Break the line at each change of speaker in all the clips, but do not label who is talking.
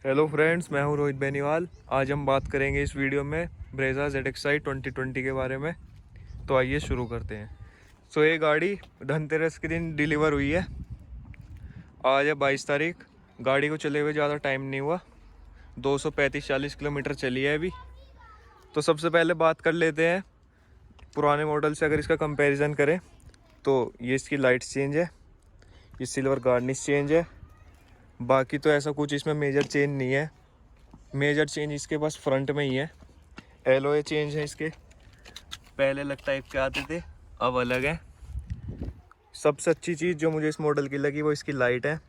Hello friends, मैं हूं रोहित बेनीवाल। आज हम बात करेंगे इस वीडियो में ब्रेजा ZXi 2020 के बारे में। तो आइए शुरू करते हैं। ये गाड़ी धनतेरस के दिन डिलीवर हुई है। आज है 22 तारीख। गाड़ी को चले हुए ज़्यादा टाइम नहीं हुआ, 235-40 किलोमीटर चली है अभी। तो सबसे पहले बात कर लेते हैं पुराने मॉडल से। अगर इसका कंपैरिजन करें तो ये इसकी लाइट्स चेंज है, ये सिल्वर गार्निश चेंज है। बाकी तो ऐसा कुछ इसमें मेजर चेंज नहीं है। मेजर चेंज इसके पास फ्रंट में ही है। एलॉय चेंज है इसके, पहले अलग टाइप के आते थे, अब अलग है। सबसे अच्छी चीज़ जो मुझे इस मॉडल की लगी वो इसकी लाइट है।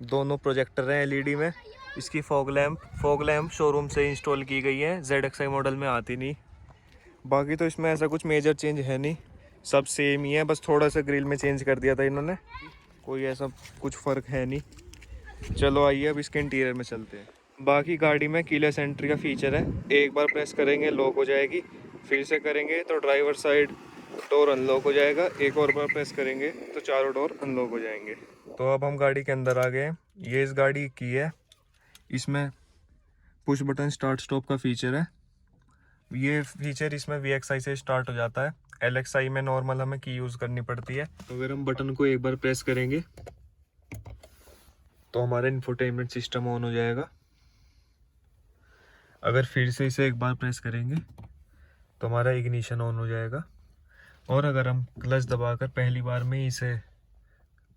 दोनों प्रोजेक्टर हैं एलईडी में। इसकी फॉग लैम्प शोरूम से इंस्टॉल की गई है, ZXi मॉडल में आती नहीं। बाकी तो इसमें ऐसा कुछ मेजर चेंज है नहीं, सब सेम ही है। बस थोड़ा सा ग्रिल में चेंज कर दिया था इन्होंने, कोई ऐसा कुछ फ़र्क है नहीं। चलो आइए अब इसके इंटीरियर में चलते हैं। बाकी गाड़ी में कीलेस एंट्री का फीचर है। एक बार प्रेस करेंगे लॉक हो जाएगी, फिर से करेंगे तो ड्राइवर साइड डोर अनलॉक हो जाएगा, एक और बार प्रेस करेंगे तो चारों डोर अनलॉक हो जाएंगे। तो अब हम गाड़ी के अंदर आ गए हैं। ये इस गाड़ी की है, इसमें पुश बटन स्टार्ट स्टॉप का फीचर है। ये फीचर इसमें VXi से स्टार्ट हो जाता है। LXi में नॉर्मल हमें की यूज़ करनी पड़ती है। तो अगर हम बटन को एक बार प्रेस करेंगे तो हमारा इंफोटेनमेंट सिस्टम ऑन हो जाएगा। अगर फिर से इसे एक बार प्रेस करेंगे तो हमारा इग्निशन ऑन हो जाएगा। और अगर हम क्लच दबाकर पहली बार में इसे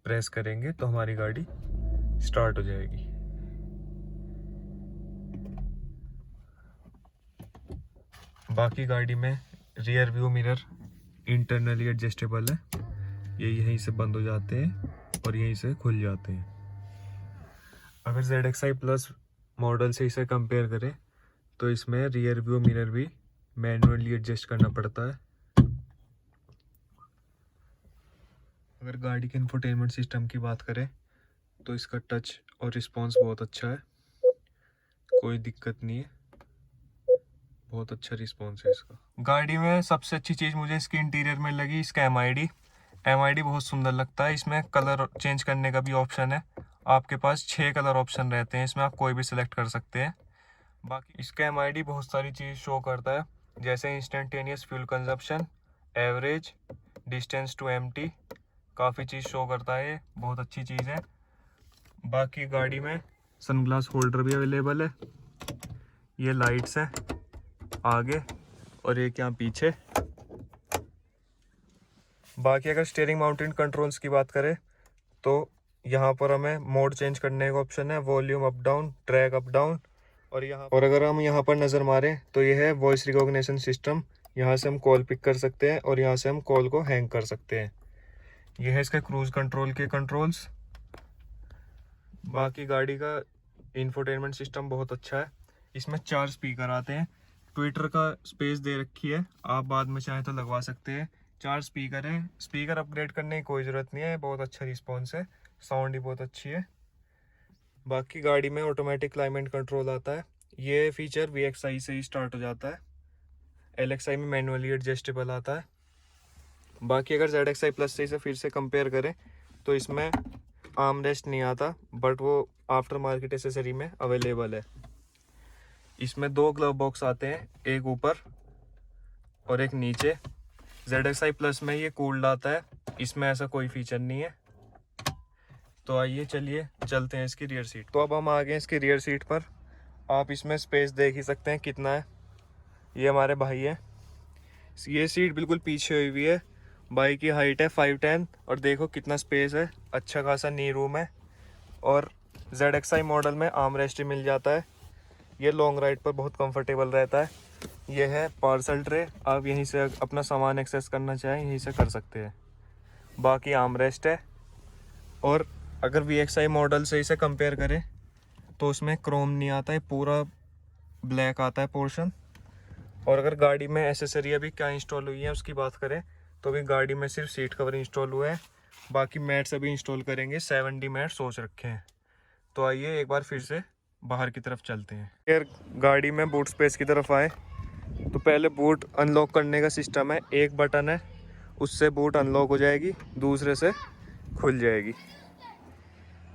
प्रेस करेंगे तो हमारी गाड़ी स्टार्ट हो जाएगी। बाकी गाड़ी में rear view mirror internally adjustable है, ये यहीं से बंद हो जाते हैं और यहीं से खुल जाते हैं। अगर ZXi प्लस मॉडल से इसे कंपेयर करें तो इसमें रियर व्यू मिरर भी मैनुअली एडजस्ट करना पड़ता है। अगर गाड़ी के इंफोटेनमेंट सिस्टम की बात करें तो इसका टच और रिस्पांस बहुत अच्छा है, कोई दिक्कत नहीं है, बहुत अच्छा रिस्पांस है इसका। गाड़ी में सबसे अच्छी चीज़ मुझे इसके इंटीरियर में लगी इसका एमआईडी बहुत सुंदर लगता है। इसमें कलर चेंज करने का भी ऑप्शन है। आपके पास 6 कलर ऑप्शन रहते हैं, इसमें आप कोई भी सिलेक्ट कर सकते हैं। बाकी इसका एमआईडी बहुत सारी चीज़ शो करता है, जैसे instantaneous fuel consumption, average, distance to empty, काफ़ी चीज़ शो करता है। ये बहुत अच्छी चीज़ है। बाकी गाड़ी में सनग्लास होल्डर भी अवेलेबल है। ये लाइट्स हैं आगे और एक यहाँ पीछे। बाकी अगर स्टीयरिंग माउंटेड कंट्रोल्स की बात करें तो यहाँ पर हमें मोड चेंज करने का ऑप्शन है, volume up down, track up down. और अगर हम यहाँ पर नज़र मारें तो ये है वॉइस रिकॉग्निशन सिस्टम। यहाँ से हम कॉल पिक कर सकते हैं और यहाँ से हम कॉल को हैंग कर सकते हैं। यह है इसके क्रूज कंट्रोल के कंट्रोल्स। बाकी गाड़ी का इंफोटेनमेंट सिस्टम बहुत अच्छा है। इसमें 4 स्पीकर आते हैं, ट्विटर का स्पेस दे रखी है, आप बाद में चाहें तो लगवा सकते हैं। 4 स्पीकर हैं। स्पीकर अपग्रेड करने की कोई ज़रूरत नहीं है, बहुत अच्छा रिस्पॉन्स है, साउंड ही बहुत अच्छी है। बाकी गाड़ी में ऑटोमेटिक क्लाइमेट कंट्रोल आता है। ये फीचर VXi से ही स्टार्ट हो जाता है, LXi में मैनुअली एडजस्टेबल आता है। बाकी अगर ZXi प्लस से इसे फिर से कंपेयर करें तो इसमें आर्म रेस्ट नहीं आता, बट वो आफ्टर मार्केट एसेसरी में अवेलेबल है। इसमें 2 ग्लव बॉक्स आते हैं, एक ऊपर और एक नीचे। ZXi प्लस में ये कूल्ड आता है, इसमें ऐसा कोई फीचर नहीं है। तो आइए चलिए चलते हैं इसकी रियर सीट। तो अब हम आ गए हैं इसकी रियर सीट पर। आप इसमें स्पेस देख ही सकते हैं कितना है। ये हमारे भाई है, ये सीट बिल्कुल पीछे हुई है। भाई की हाइट है 5'10" और देखो कितना स्पेस है, अच्छा खासा नी रूम है। और ZXi मॉडल में आर्म रेस्ट मिल जाता है। ये लॉन्ग राइड पर बहुत कंफर्टेबल रहता है। ये है पार्सल ट्रे, आप यहीं से अपना सामान एक्सेस करना चाहें यहीं से कर सकते हैं। बाकी आर्म रेस्ट है। और अगर VXi मॉडल से इसे कंपेयर करें तो उसमें क्रोम नहीं आता है, पूरा ब्लैक आता है पोर्शन। और अगर गाड़ी में एसेसरी अभी क्या इंस्टॉल हुई है उसकी बात करें तो अभी गाड़ी में सिर्फ सीट कवर इंस्टॉल हुआ है, बाकी मैट्स अभी इंस्टॉल करेंगे। 7D मैट सोच रखे हैं। तो आइए एक बार फिर से बाहर की तरफ चलते हैं। फिर गाड़ी में बूट स्पेस की तरफ आए तो पहले बूट अनलॉक करने का सिस्टम है, एक बटन है, उससे बूट अनलॉक हो जाएगी, दूसरे से खुल जाएगी।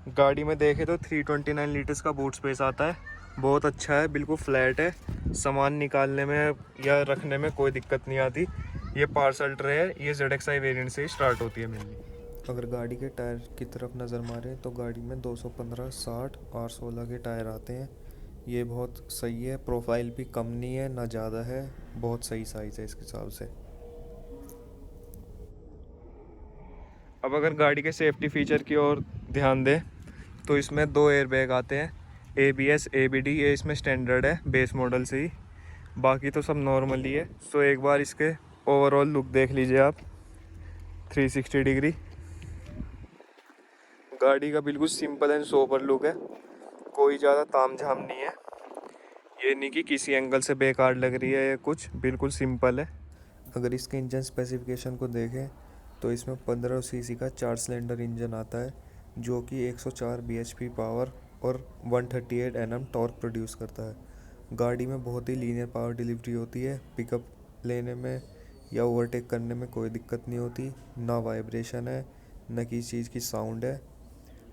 गाड़ी में देखें तो 329 लीटर्स का बूट स्पेस आता है बहुत अच्छा है, बिल्कुल फ्लैट है, सामान निकालने में या रखने में कोई दिक्कत नहीं आती। ये पार्सल ट्रे है, ये ZXi वेरिएंट से ही स्टार्ट होती है मेनली। अगर गाड़ी के टायर की तरफ नज़र मारें तो गाड़ी में 215, 60 और 16 के टायर आते हैं। ये बहुत सही है, प्रोफाइल भी कम नहीं है ना ज़्यादा है, बहुत सही साइज़ है इसके हिसाब से। अब अगर गाड़ी के सेफ्टी फीचर की ओर ध्यान दें तो इसमें 2 एयरबैग आते हैं, ABS ABD, ये इसमें स्टैंडर्ड है बेस मॉडल से ही, बाकी तो सब नॉर्मल ही है। सो एक बार इसके ओवरऑल लुक देख लीजिए आप 360 डिग्री। गाड़ी का बिल्कुल सिंपल एंड सोबर लुक है, कोई ज़्यादा तामझाम नहीं है, ये नहीं कि किसी एंगल से बेकार लग रही है या कुछ, बिल्कुल सिंपल है। अगर इसके इंजन स्पेसिफिकेशन को देखें तो इसमें 15 सीसी का 4 सिलेंडर इंजन आता है जो कि 104 bhp पावर और 138 Nm टॉर्क प्रोड्यूस करता है। गाड़ी में बहुत ही लीनियर पावर डिलीवरी होती है, पिकअप लेने में या ओवरटेक करने में कोई दिक्कत नहीं होती, ना वाइब्रेशन है न किसी चीज़ की साउंड है।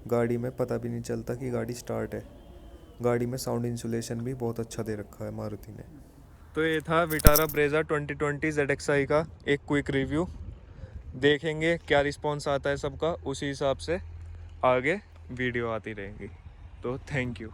गाड़ी में पता भी नहीं चलता कि गाड़ी स्टार्ट है। गाड़ी में साउंड इंसुलेशन भी बहुत अच्छा दे रखा है मारुति ने। तो ये था विटारा ब्रेजा 2020 ZXi का एक क्विक रिव्यू। देखेंगे क्या रिस्पॉन्स आता है सबका, उसी हिसाब से आगे वीडियो आती रहेंगी। तो थैंक यू।